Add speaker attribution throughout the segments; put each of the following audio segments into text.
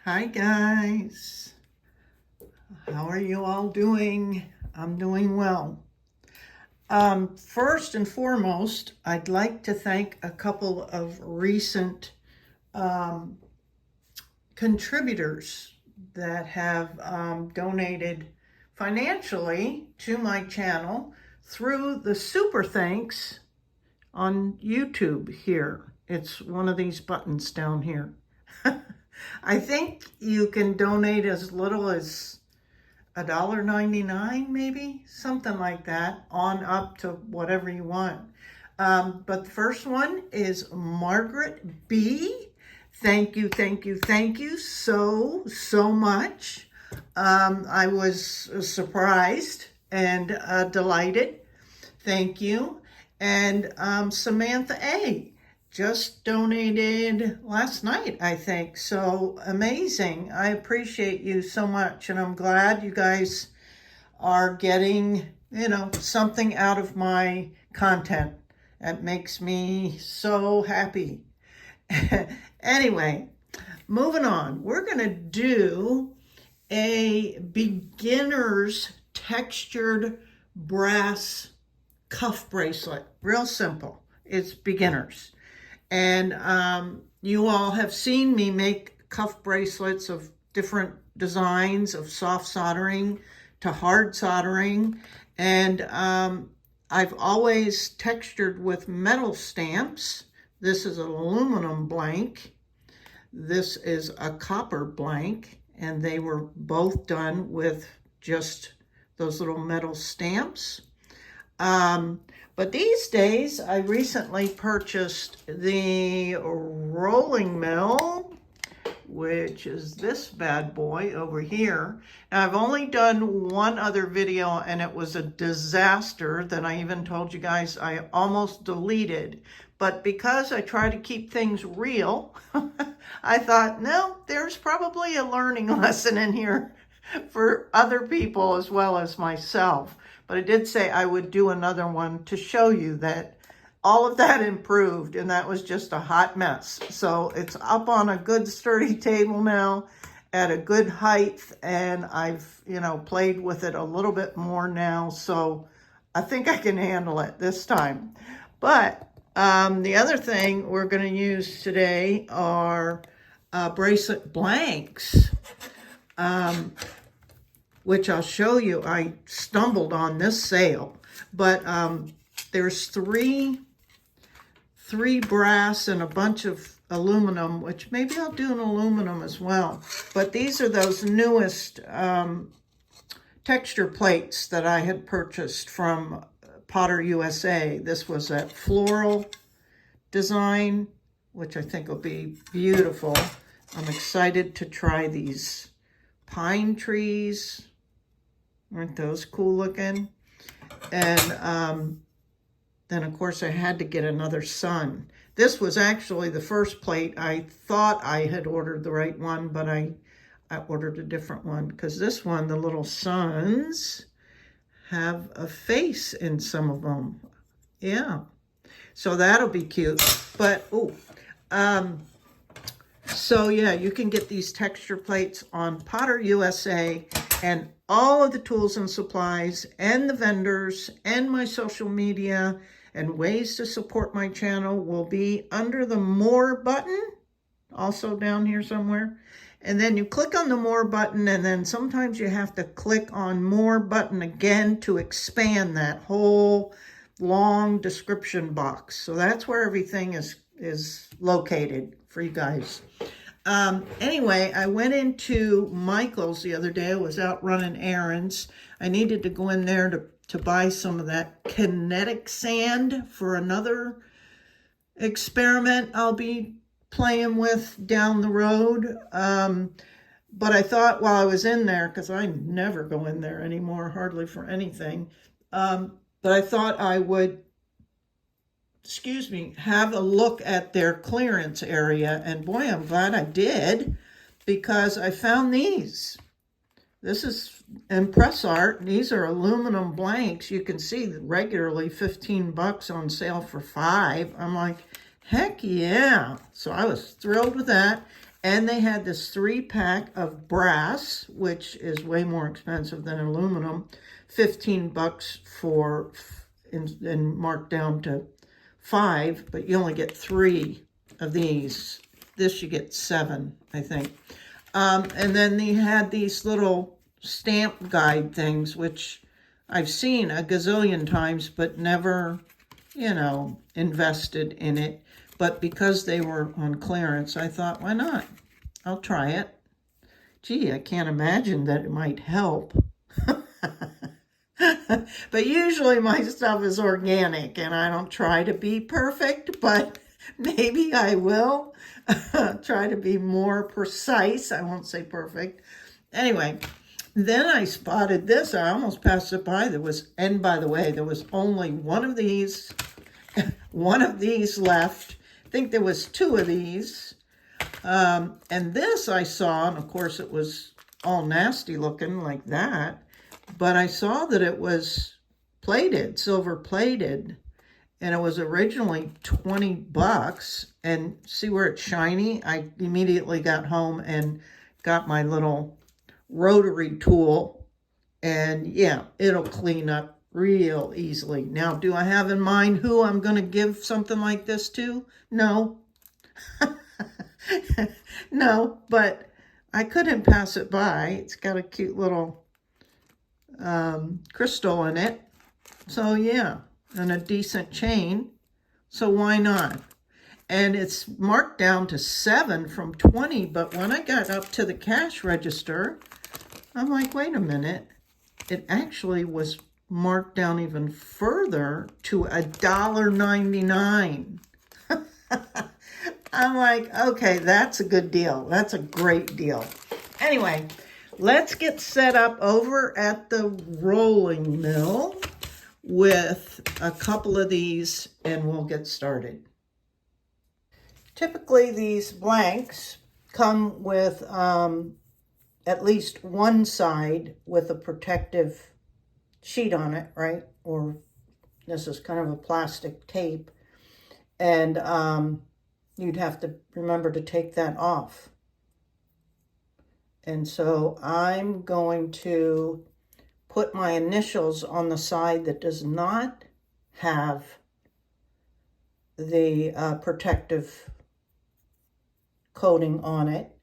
Speaker 1: Hi guys, how are you all doing? I'm doing well. First and foremost, I'd like to thank a couple of recent contributors that have donated financially to my channel through the super thanks on YouTube here. It's one of these buttons down here. I think you can donate as little as $1.99, maybe something like that, on up to whatever you want. But the first one is Margaret B. Thank you so much. I was surprised and delighted. Thank you. And Samantha A. just donated last night, I think. So amazing. I appreciate you so much. And I'm glad you guys are getting, something out of my content. That makes me so happy. Anyway, moving on. We're going to do a beginner's textured brass cuff bracelet. Real simple. It's beginners. And you all have seen me make cuff bracelets of different designs, of soft soldering to hard soldering. And I've always textured with metal stamps. This is an aluminum blank. This is a copper blank. And they were both done with just those little metal stamps. But these days, I recently purchased the rolling mill, which is this bad boy over here. Now, I've only done one other video, and it was a disaster that I even told you guys I almost deleted. But because I try to keep things real, I thought, no, there's probably a learning lesson in here for other people as well as myself. But I did say I would do another one to show you that all of that improved, and that was just a hot mess. So it's up on a good sturdy table now at a good height, and I've, played with it a little bit more now. So I think I can handle it this time. But the other thing we're going to use today are Bracelet Blanks. Which I'll show you. I stumbled on this sale, but there's three brass and a bunch of aluminum, which maybe I'll do an aluminum as well. But these are those newest texture plates that I had purchased from Potter USA. This was a floral design, which I think will be beautiful. I'm excited to try these pine trees. Aren't those cool looking? And then, of course, I had to get another sun. This was actually the first plate. I thought I had ordered the right one, but I ordered a different one because this one, the little suns, have a face in some of them. Yeah. So that'll be cute. But, so yeah, you can get these texture plates on Potter USA, and all of the tools and supplies and the vendors and my social media and ways to support my channel will be under the More button, also down here somewhere. And then you click on the More button, and then sometimes you have to click on More button again to expand that whole long description box. So that's where everything is located for you guys. Anyway, I went into Michael's the other day. I was out running errands. I needed to go in there to buy some of that kinetic sand for another experiment I'll be playing with down the road. But I thought while I was in there, because I never go in there anymore, hardly for anything, but I thought I would have a look at their clearance area. And boy, I'm glad I did, because I found these. This is Impress Art. These are aluminum blanks. You can see regularly $15 on sale for $5. I'm like, heck yeah. So I was thrilled with that. And they had this 3-pack of brass, which is way more expensive than aluminum, $15 for, and marked down to 5, but you only get 3 of these. This you get 7, I think. And then they had these little stamp guide things, which I've seen a gazillion times, but never, invested in it. But because they were on clearance, I thought, why not? I'll try it. Gee, I can't imagine that it might help. But usually my stuff is organic, and I don't try to be perfect, but maybe I will try to be more precise. I won't say perfect. Anyway, then I spotted this. I almost passed it by. And by the way, there was only one of these left. I think there was 2 of these. And this I saw, and of course it was all nasty looking like that. But I saw that it was plated, silver plated, and it was originally $20. And see where it's shiny? I immediately got home and got my little rotary tool, and yeah, it'll clean up real easily. Now, do I have in mind who I'm going to give something like this to? No. No, but I couldn't pass it by. It's got a cute little crystal in it. So yeah, and a decent chain. So why not? And it's marked down to 7 from 20, but when I got up to the cash register, I'm like, wait a minute. It actually was marked down even further to $1.99. I'm like, okay, that's a good deal. That's a great deal. Anyway, let's get set up over at the rolling mill with a couple of these, and we'll get started. Typically, these blanks come with at least one side with a protective sheet on it, right? Or this is kind of a plastic tape. And you'd have to remember to take that off. And so I'm going to put my initials on the side that does not have the protective coating on it.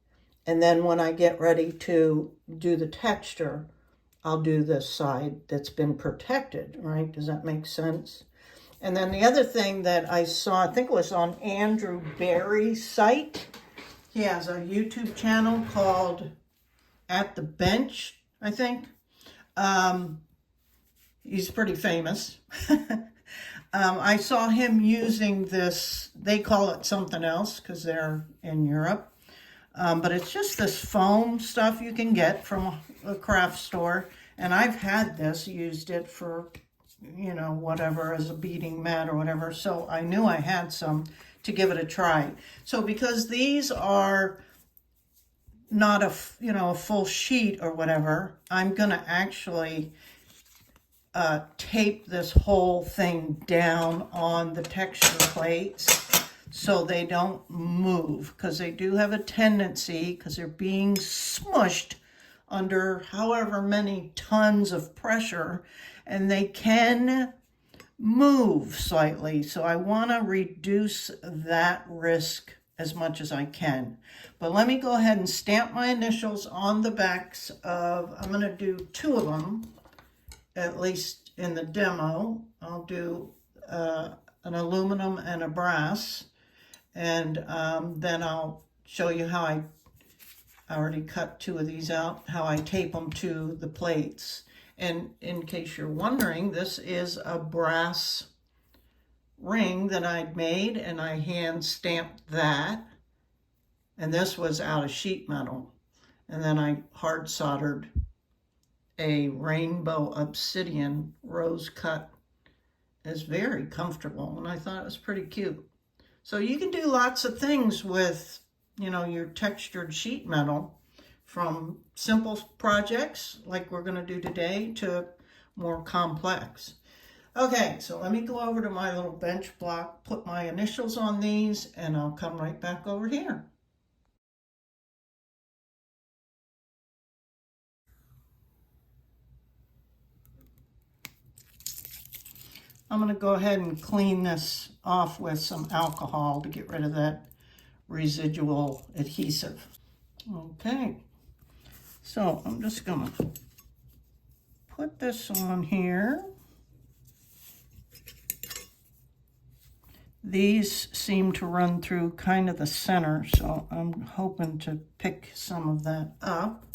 Speaker 1: And then when I get ready to do the texture, I'll do this side that's been protected, right? Does that make sense? And then the other thing that I saw, I think it was on Andrew Barry's site. He has a YouTube channel called At the Bench, I think. He's pretty famous. I saw him using this, they call it something else because they're in Europe. But it's just this foam stuff you can get from a craft store. And I've had this, used it for, whatever, as a beading mat or whatever. So I knew I had some to give it a try. So because these are not a full sheet or whatever, I'm going to actually tape this whole thing down on the texture plates so they don't move, because they do have a tendency, because they're being smushed under however many tons of pressure, and they can move slightly. So I want to reduce that risk as much as I can. But let me go ahead and stamp my initials on the backs of, I'm going to do 2 of them, at least in the demo. I'll do an aluminum and a brass, and then I'll show you how I already cut 2 of these out, how I tape them to the plates. And in case you're wondering, this is a brass ring that I'd made, and I hand stamped that. And this was out of sheet metal. And then I hard soldered a rainbow obsidian rose cut. It's very comfortable, and I thought it was pretty cute. So you can do lots of things with, your textured sheet metal, from simple projects like we're going to do today to more complex. Okay, so let me go over to my little bench block, put my initials on these, and I'll come right back over here. I'm going to go ahead and clean this off with some alcohol to get rid of that residual adhesive. Okay, so I'm just going to put this on here. These seem to run through kind of the center, so I'm hoping to pick some of that up.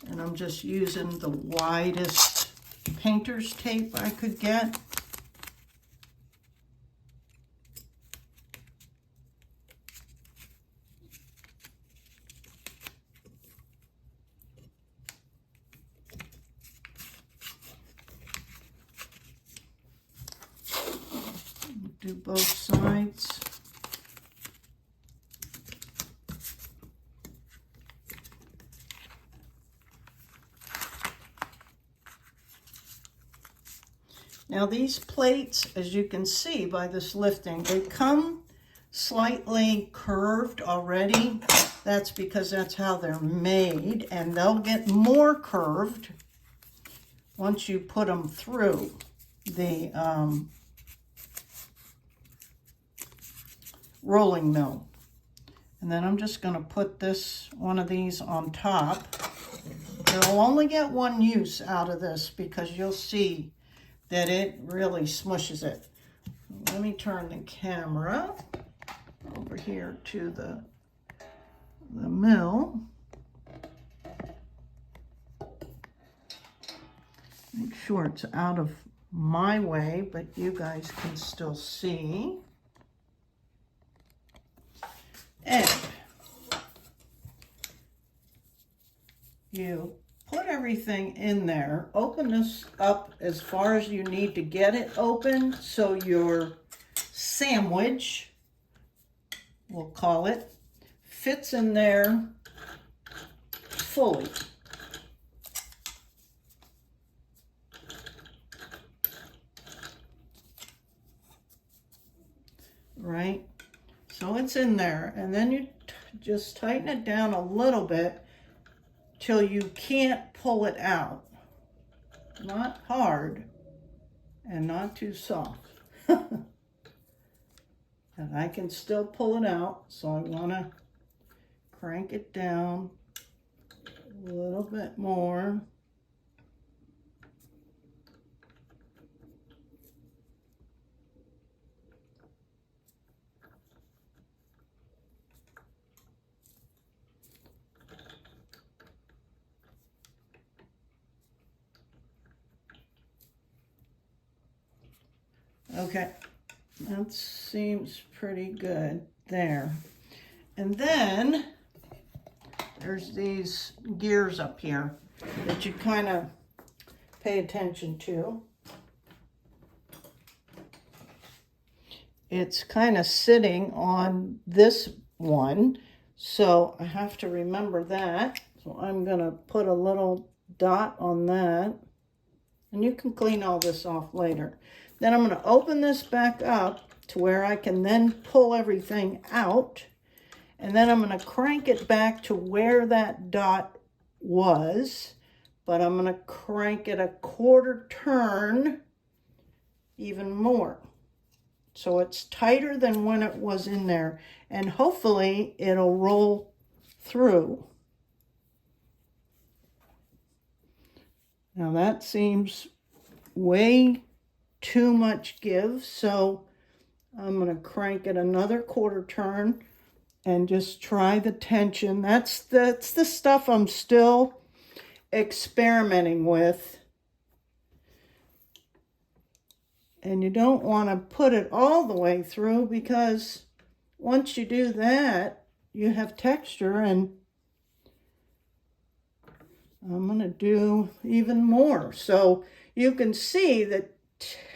Speaker 1: And I'm just using the widest painter's tape I could get. Do both sides. Now these plates, as you can see by this lifting, they come slightly curved already. That's because that's how they're made, and they'll get more curved once you put them through the rolling mill. And then I'm just going to put one of these on top. You'll only get one use out of this because you'll see that it really smushes it. Let me turn the camera over here to the mill. Make sure it's out of my way, but you guys can still see. And you put everything in there, open this up as far as you need to get it open so your sandwich, we'll call it, fits in there fully. Right? So it's in there, and then you just tighten it down a little bit till you can't pull it out. Not hard and not too soft. And I can still pull it out, so I want to crank it down a little bit more. Okay, that seems pretty good there. And then there's these gears up here that you kind of pay attention to. It's kind of sitting on this one, so I have to remember that. So I'm going to put a little dot on that, and you can clean all this off later. Then I'm going to open this back up to where I can then pull everything out. And then I'm going to crank it back to where that dot was. But I'm going to crank it a quarter turn even more. So it's tighter than when it was in there. And hopefully it'll roll through. Now that seems way too much give, so I'm going to crank it another quarter turn and just try the tension. That's the stuff I'm still experimenting with. And you don't want to put it all the way through, because once you do that, you have texture, and I'm going to do even more. So you can see that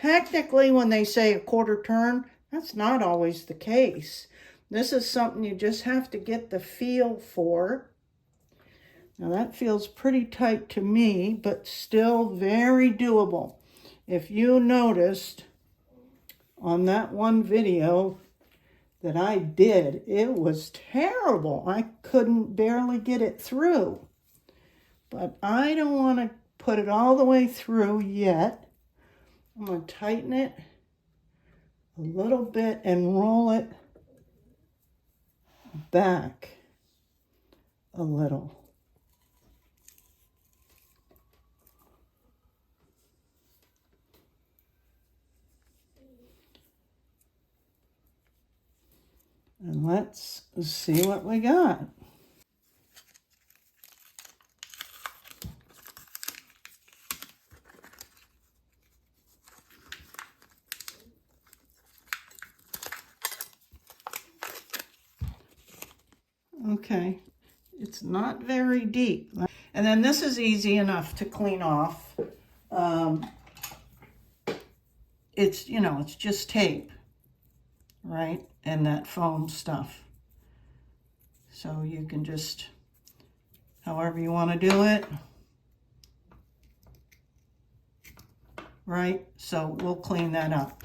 Speaker 1: technically, when they say a quarter turn, that's not always the case. This is something you just have to get the feel for. Now that feels pretty tight to me, but still very doable. If you noticed on that one video that I did, it was terrible. I couldn't barely get it through. But I don't want to put it all the way through yet. I'm going to tighten it a little bit and roll it back a little. And let's see what we got. Okay, it's not very deep. And then this is easy enough to clean off. It's, you know, it's just tape, right? And that foam stuff. So you can just, however you want to do it, right? So we'll clean that up.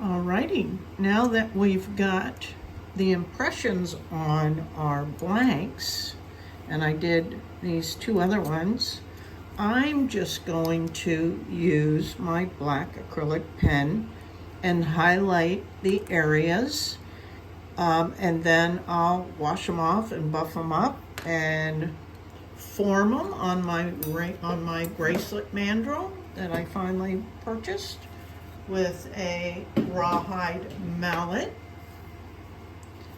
Speaker 1: Alrighty, now that we've got the impressions on our blanks, and I did these two other ones, I'm just going to use my black acrylic pen and highlight the areas, and then I'll wash them off and buff them up and form them on my bracelet mandrel that I finally purchased with a rawhide mallet.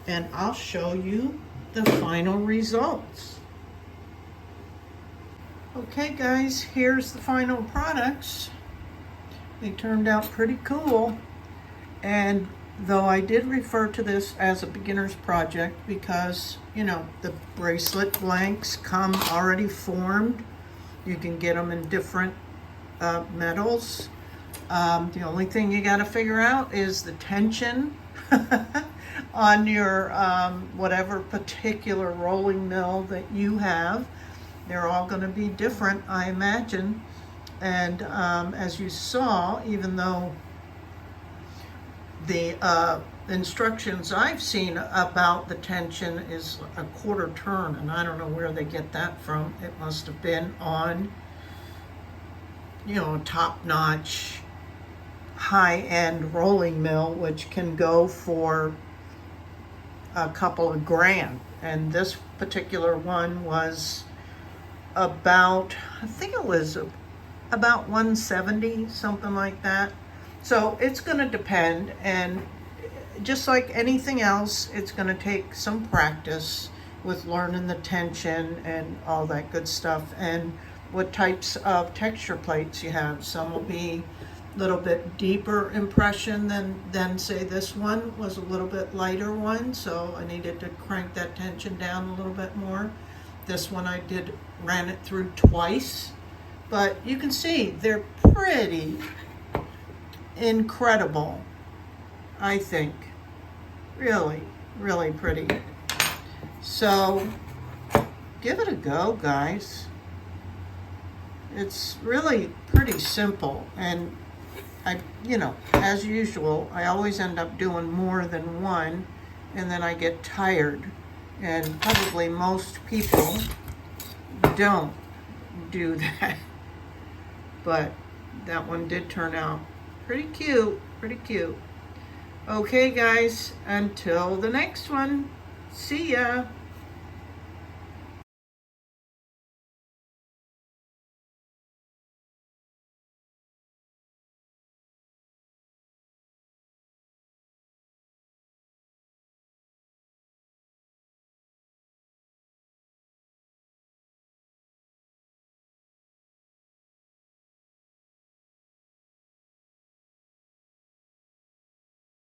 Speaker 1: And I'll show you the final results. Okay guys, here's the final products. They turned out pretty cool. And though I did refer to this as a beginner's project because, you know, the bracelet blanks come already formed. You can get them in different metals. The only thing you got to figure out is the tension on your whatever particular rolling mill that you have. They're all going to be different, I imagine. And as you saw, even though the instructions I've seen about the tension is a quarter turn, and I don't know where they get that from. It must have been on, you know, a top-notch, high-end rolling mill, which can go for a couple of grand. And this particular one was about, I think it was about 170, something like that. So it's going to depend, and just like anything else, it's going to take some practice with learning the tension and all that good stuff, and what types of texture plates you have. Some will be a little bit deeper impression than say this one was a little bit lighter one, so I needed to crank that tension down a little bit more. This one I ran it through twice, but you can see they're pretty incredible, I think. Really, really pretty. So give it a go, guys. It's really pretty simple, and I, you know, as usual, I always end up doing more than one, and then I get tired, and probably most people don't do that, but that one did turn out pretty cute, pretty cute. Okay guys, until the next one, see ya.